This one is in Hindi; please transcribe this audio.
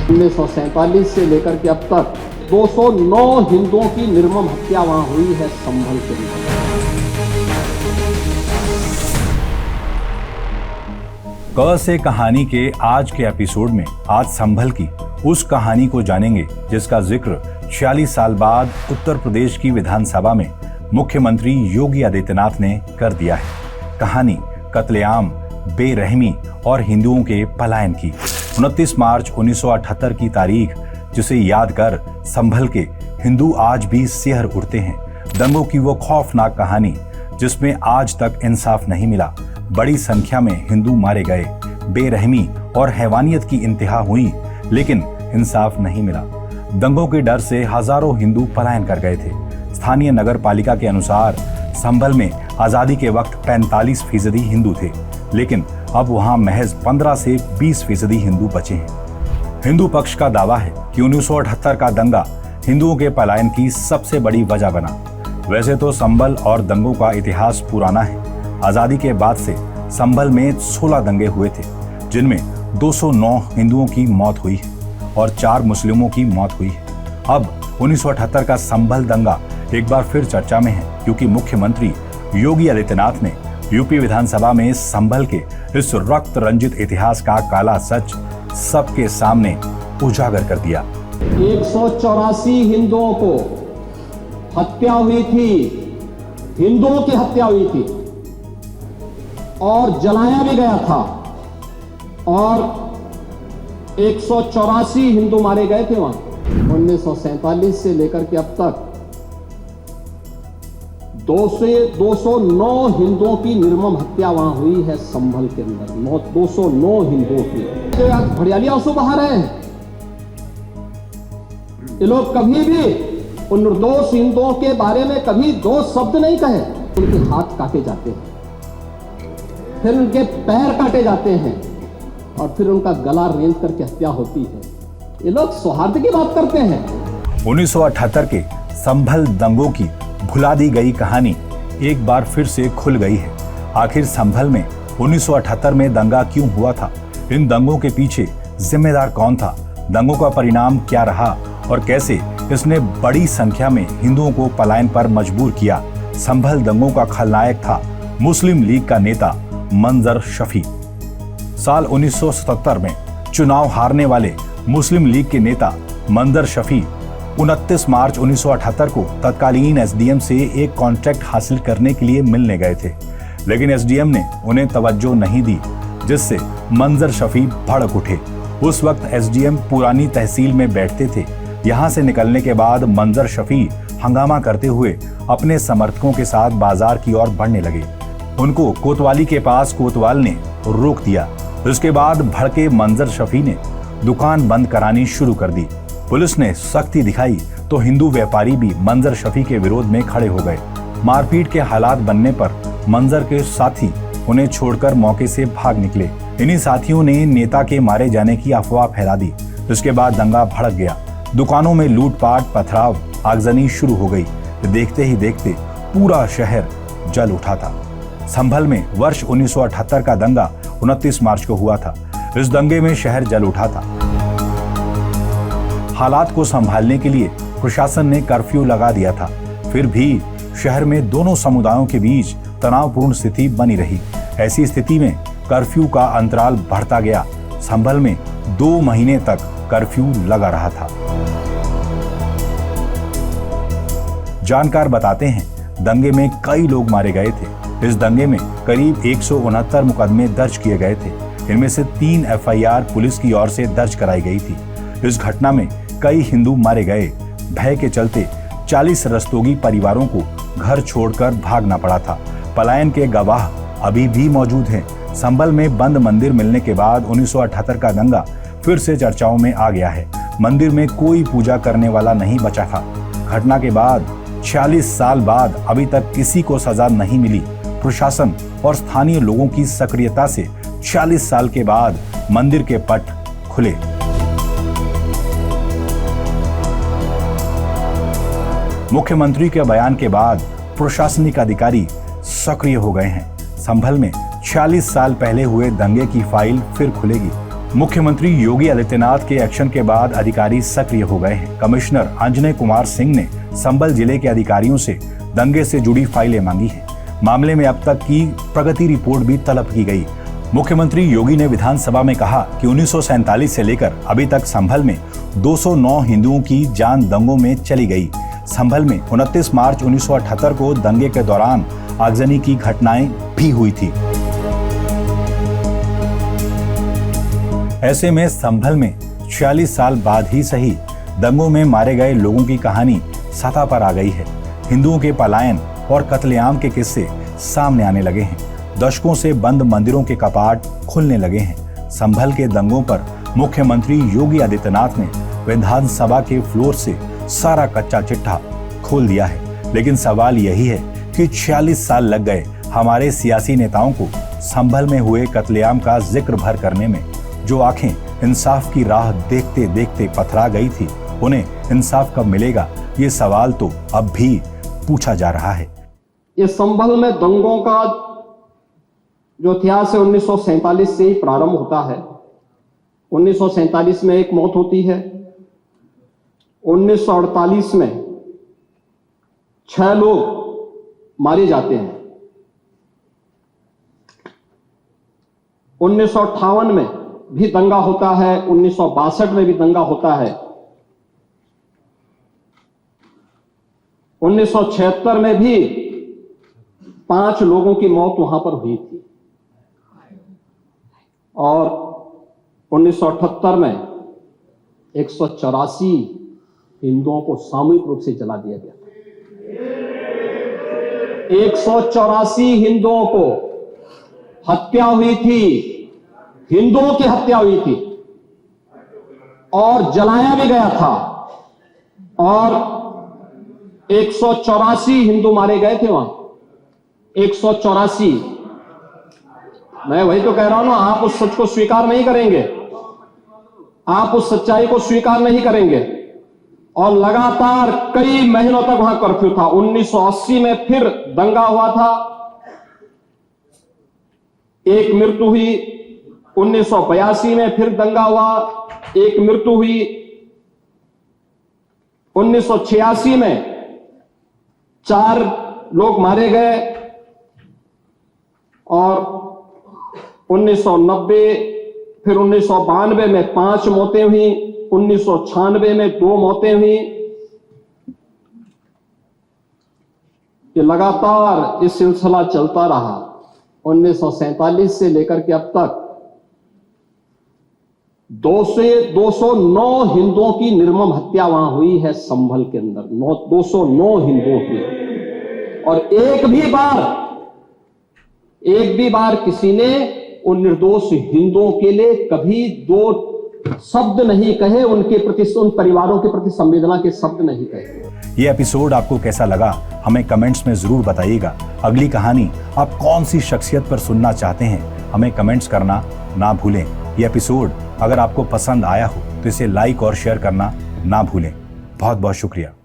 1947 से लेकर के अब तक 209 हिंदुओं की निर्मम हत्या वहां हुई है संभल के अंदर। क से कहानी के आज के एपिसोड में आज संभल की उस कहानी को जानेंगे जिसका जिक्र 46 साल बाद उत्तर प्रदेश की विधानसभा में मुख्यमंत्री योगी आदित्यनाथ ने कर दिया है। कहानी कत्लेआम, बेरहमी और हिंदुओं के पलायन की। 29 मार्च 1978 की तारीख जिसे याद कर संभल के हिंदू आज भी सिहर उठते हैं। दंगों की वो खौफनाक कहानी जिसमें आज तक इंसाफ नहीं मिला। बड़ी संख्या में हिंदू मारे गए, बेरहमी और हैवानियत की इंतहा हुई, लेकिन इंसाफ नहीं मिला। दंगों के डर से हजारों हिंदू पलायन कर गए थे। स्थानीय नगर पालिका के अनुसार संभल में आजादी के वक्त 45% हिंदू थे, लेकिन अब वहां महज 15 से 20% हिंदू बचे हैं। हिंदू पक्ष का दावा है कि 1978 का दंगा हिंदुओं के पलायन की सबसे बड़ी वजह बना। वैसे तो संभल और दंगों का इतिहास पुराना है। आजादी के बाद से संभल में 16 दंगे हुए थे, जिनमें 209 हिंदुओं की मौत हुई है और 4 मुस्लिमों की मौत हुई है। अब 1978 का संभल दंगा एक बार फिर चर्चा में है, क्योंकि मुख्यमंत्री योगी आदित्यनाथ ने यूपी विधानसभा में संभल के इस रक्त रंजित इतिहास का काला सच सबके सामने उजागर कर दिया। 184 हिंदुओं को हत्या हुई थी, हिंदुओं की हत्या हुई थी और जलाया भी गया था, और 184 हिंदू मारे गए थे वहां। 1947 से लेकर के अब तक 209 हिंदुओं की निर्मम हत्या वहां हुई है संभल के अंदर। 209 हिंदुओं की। जो आज हरियाली आंसू बहा रहे हैं, ये लोग कभी भी उन निर्दोष हिंदुओं के बारे में कभी 2 शब्द नहीं कहे। उनके हाथ काटे जाते हैं, फिर उनके पैर काटे जाते हैं और फिर उनका गला रेंद करके हत्या होती है। ये लोग सौहार्द की बात करते हैं। 1978 के संभल दंगों की भुला दी गई कहानी एक बार फिर से खुल गई है। आखिर संभल में 1978 में दंगा क्यों हुआ था? इन दंगों के पीछे जिम्मेदार कौन था? दंगों का परिणाम क्या रहा और कैसे इसने बड़ी संख्या में हिंदुओं को पलायन पर मजबूर किया? संभल दंगों का खलनायक था मुस्लिम लीग का नेता मंजर शफी। साल 1977 में चुनाव हारने वाले मुस्लिम लीग के नेता मंजर शफी 29 मार्च 1978 को तत्कालीन एसडीएम से एक कॉन्ट्रैक्ट हासिल करने के लिए मिलने गए थे, लेकिन एसडीएम ने उन्हें तवज्जो नहीं दी, जिससे मंजर शफी भड़क उठे। उस वक्त एसडीएम पुरानी तहसील में बैठते थे। यहां से निकलने के बाद मंजर शफी हंगामा करते हुए अपने समर्थकों के साथ बाजार की ओर बढ़ने लगे। उनको कोतवाली के पास कोतवाल ने रोक दिया। उसके बाद भड़के मंजर शफी ने दुकान बंद करानी शुरू कर दी। पुलिस ने सख्ती दिखाई तो हिंदू व्यापारी भी मंजर शफी के विरोध में खड़े हो गए। मारपीट के हालात बनने पर मंजर के साथी उन्हें छोड़कर मौके से भाग निकले। इन्हीं साथियों ने नेता के मारे जाने की अफवाह फैला दी। इसके बाद दंगा भड़क गया। दुकानों में लूटपाट, पथराव, आगजनी शुरू हो गई। देखते ही देखते पूरा शहर जल उठा था। संभल में वर्ष 1978 का दंगा 29 मार्च को हुआ था। इस दंगे में शहर जल उठा था। हालात को संभालने के लिए प्रशासन ने कर्फ्यू लगा दिया था। फिर भी शहर में दोनों समुदायों के बीच तनावपूर्ण स्थिति बनी रही। ऐसी स्थिति में कर्फ्यू का अंतराल बढ़ता गया। संभल में 2 महीने तक कर्फ्यू लगा रहा था। जानकार बताते हैं, दंगे में कई लोग मारे गए थे। इस दंगे में करीब 169 मुकदमे दर्ज किए गए थे। इनमें से 3 एफआईआर पुलिस की ओर से दर्ज कराई गई थी। इस घटना में कई हिंदू मारे गए। भय के चलते 40 रस्तोगी परिवारों को घर छोड़कर भागना पड़ा था। पलायन के गवाह अभी भी मौजूद हैं। संभल में बंद मंदिर मिलने के बाद 1978 का दंगा फिर से चर्चाओं में आ गया है। मंदिर में कोई पूजा करने वाला नहीं बचा था। घटना के बाद 46 साल बाद अभी तक किसी को सजा नहीं मिली। प्रशासन और स्थानीय लोगों की सक्रियता से 46 साल के बाद मंदिर के पट खुले। मुख्यमंत्री के बयान के बाद प्रशासनिक अधिकारी सक्रिय हो गए हैं। संभल में 46 साल पहले हुए दंगे की फाइल फिर खुलेगी। मुख्यमंत्री योगी आदित्यनाथ के एक्शन के बाद अधिकारी सक्रिय हो गए हैं। कमिश्नर अंजय कुमार सिंह ने संभल जिले के अधिकारियों से दंगे से जुड़ी फाइलें मांगी हैं। मामले में अब तक की प्रगति रिपोर्ट भी तलब की गई। मुख्यमंत्री योगी ने विधानसभा में कहा कि 1947 से लेकर अभी तक संभल में 209 हिंदुओं की जान दंगों में चली गई। संभल में 29 मार्च 1978 को दंगे के दौरान आगजनी की घटनाएं भी हुई थी। ऐसे में संभल में 46 साल बाद ही सही दंगों में मारे गए लोगों की कहानी सतह पर आ गई है। हिंदुओं के पलायन और कत्लेआम के किस्से सामने आने लगे हैं। दशकों से बंद मंदिरों के कपाट खुलने लगे हैं। संभल के दंगों पर मुख्यमंत्री योगी आदित्यनाथ ने विधानसभा के फ्लोर से सारा कच्चा चिट्ठा खोल दिया है। लेकिन सवाल यही है कि 46 साल लग गए हमारे सियासी नेताओं को संभल में हुए कत्लेआम का जिक्र भर करने में। जो आंखें इंसाफ की राह देखते देखते पथरा गई थी, उन्हें इंसाफ कब मिलेगा, ये सवाल तो अब भी पूछा जा रहा है। ये संभल में दंगों का जो इतिहास है 1947 से ही प्रारंभ होता है। 1947 में एक मौत होती है। 1948 में 6 लोग मारे जाते हैं। 1958 में भी दंगा होता है। 1962 में भी दंगा होता है। 1976 में भी 5 लोगों की मौत वहां पर हुई थी और 1978 में 184 हिंदुओं को सामूहिक रूप से जला दिया गया। 184 हिंदुओं को हत्या हुई थी, हिंदुओं की हत्या हुई थी और जलाया भी गया था और 184 हिंदू मारे गए थे वहां। 184। मैं वही तो कह रहा हूं ना, आप उस सच को स्वीकार नहीं करेंगे, आप उस सच्चाई को स्वीकार नहीं करेंगे। और लगातार कई महीनों तक वहां कर्फ्यू था। 1980 में फिर दंगा हुआ था, एक मृत्यु हुई। 1982 में फिर दंगा हुआ, एक मृत्यु हुई। 1986 में 4 लोग मारे गए और 1990 फिर 1992 में 5 मौतें हुई। 1996 में 2 मौतें हुई। ये लगातार इस सिलसिला चलता रहा। 1947 से लेकर के अब तक 209 हिंदुओं की निर्मम हत्या वहां हुई है संभल के अंदर। 209 हिंदुओं की। और एक भी बार किसी ने उन निर्दोष हिंदुओं के लिए कभी 2 शब्द नहीं कहे, उनके प्रति, उन परिवारों के प्रति संवेदना के शब्द नहीं कहे। ये एपिसोड आपको कैसा लगा, हमें कमेंट्स में जरूर बताइएगा। अगली कहानी आप कौन सी शख्सियत पर सुनना चाहते हैं, हमें कमेंट्स करना ना भूलें। ये एपिसोड अगर आपको पसंद आया हो तो इसे लाइक और शेयर करना ना भूलें। बहुत बहुत शुक्रिया।